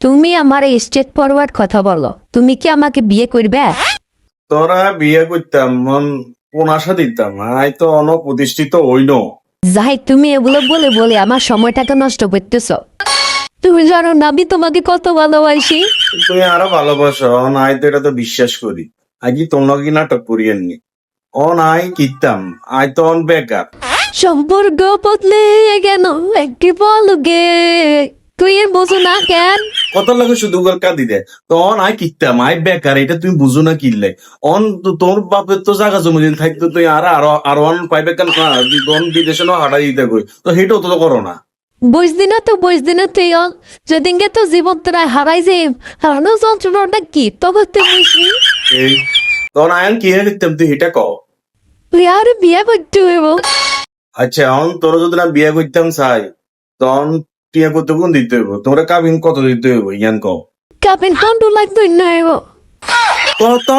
তুমি আমার straight forward কথা বলো, তুমি কি আমাকে বিয়ে করবে? তোরা বিয়ে করতাম মন কোন আশা দিতাম, আই তো অনপ্রতিষ্ঠিত হইল। যাই, তুমি এগুলো বলে বলে আমার সময়টাকে নষ্ট করতেছ। তুমি জানো না আমি তোমাকে কত ভালোবাসি। তুই আরো ভালোবাসো, আই তো এটা তো বিশ্বাস করি। আই কি তোমরা কি নাটক করিয়েননি? আই কিতাম, আই তো বেকার। সম্পর্ক বদলে কেন একটি বলো গে, তুই এর বোঝো না কেন? কত লাগে শুধু কাঁদি দে। আই কিতাম, আই বেকার, এটা তুমি বুঝো না কিনলে। তোর বাপের তো জায়গা জমি দিন থাকতো, তুই আরো আরো পাইবে কেন? বিদেশে না হাঁটা দিতে কই, তো সেটাও তো করো না। বুঝদি না তো বুঝদি না তুই যেদিনকে তো জীবন তোরা হারাই যে হারানো যন্ত্রণাটা কি তবে তুই বুঝবি। এই আয়ন কি হয়ে লিখতাম, তুই এটা কও। তুই আর বিয়ে করতে হইব। আচ্ছা তোর যদি না বিয়ে করতাম চাই, তখন বিয়ে করতে কোন দিতে হইব? তোমরা কাবিন কত দিতে হইব ইয়ান কও। কাপেন কন্ট্রোল লাগতো না হইব। কত?